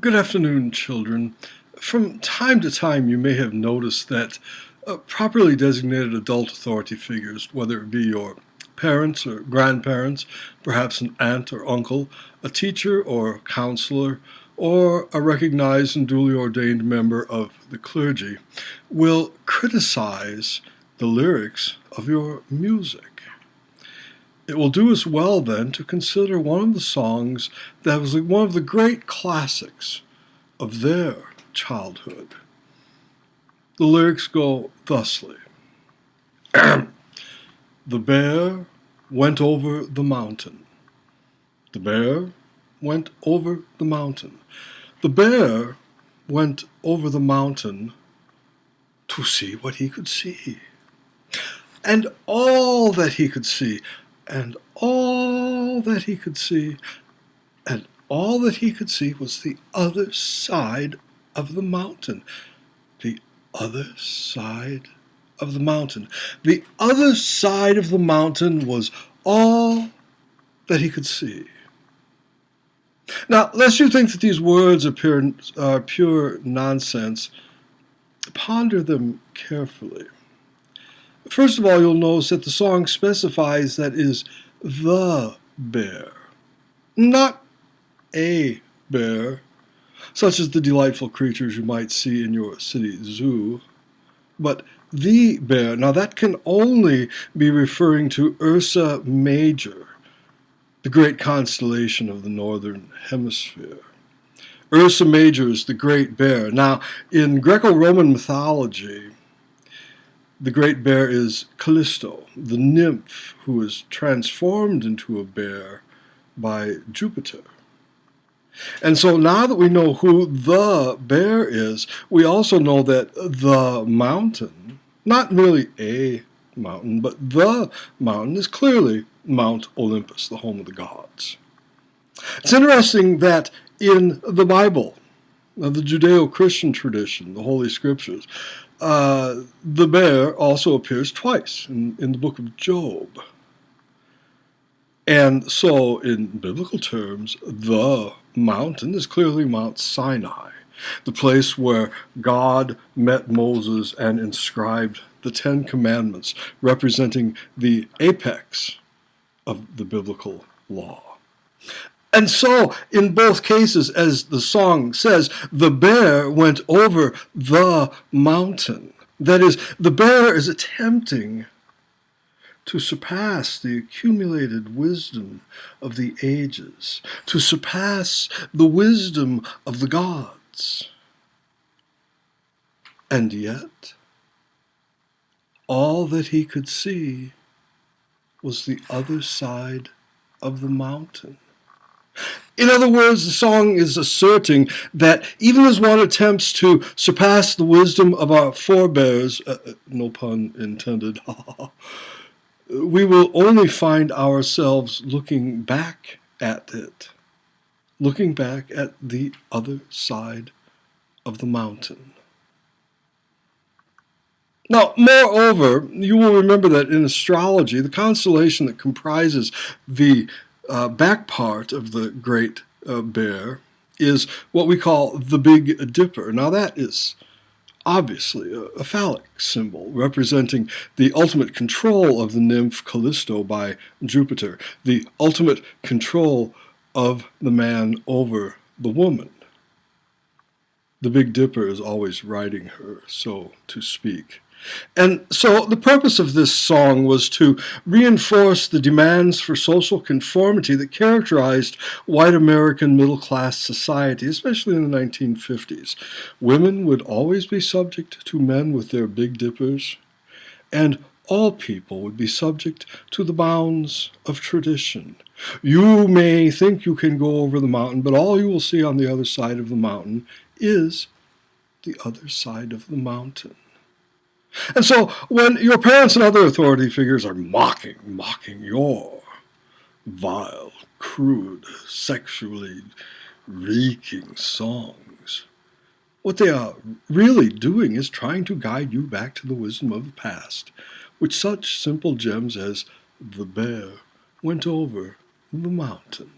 Good afternoon, children. From time to time, you may have noticed that properly designated adult authority figures, whether it be your parents or grandparents, perhaps an aunt or uncle, a teacher or counselor, or a recognized and duly ordained member of the clergy, will criticize the lyrics of your music. It will do us well, then, to consider one of the songs that was one of the great classics of their childhood. The lyrics go thusly. The bear went over the mountain. The bear went over the mountain. The bear went over the mountain to see what he could see. And all that he could see, and all that he could see, and all that he could see was the other side of the mountain. The other side of the mountain. The other side of the mountain was all that he could see. Now, lest you think that these words are pure nonsense, ponder them carefully. First of all, you'll notice that the song specifies that it is the bear, not a bear, such as the delightful creatures you might see in your city zoo, but the bear. Now, that can only be referring to Ursa Major, the great constellation of the northern hemisphere. Ursa Major is the great bear. Now, in Greco-Roman mythology, the great bear is Callisto, the nymph who is transformed into a bear by Jupiter. And so now that we know who the bear is, we also know that the mountain, not merely a mountain, but the mountain, is clearly Mount Olympus, the home of the gods. It's interesting that in the Bible, the Judeo-Christian tradition, the Holy Scriptures, the bear also appears twice in the book of Job. And so, in biblical terms, the mountain is clearly Mount Sinai, the place where God met Moses and inscribed the Ten Commandments, representing the apex of the biblical law. And so, in both cases, as the song says, the bear went over the mountain. That is, the bear is attempting to surpass the accumulated wisdom of the ages, to surpass the wisdom of the gods. And yet, all that he could see was the other side of the mountain. In other words, the song is asserting that even as one attempts to surpass the wisdom of our forebears, no pun intended, we will only find ourselves looking back at it, looking back at the other side of the mountain. Now, moreover, you will remember that in astrology, the constellation that comprises the back part of the great bear is what we call the Big Dipper. Now, that is obviously a phallic symbol representing the ultimate control of the nymph Callisto by Jupiter, the ultimate control of the man over the woman. The Big Dipper is always riding her, so to speak. And so the purpose of this song was to reinforce the demands for social conformity that characterized white American middle-class society, especially in the 1950s. Women would always be subject to men with their Big Dippers, and all people would be subject to the bounds of tradition. You may think you can go over the mountain, but all you will see on the other side of the mountain is the other side of the mountain. And so when your parents and other authority figures are mocking your vile, crude, sexually reeking songs, what they are really doing is trying to guide you back to the wisdom of the past, with such simple gems as the bear went over the mountain.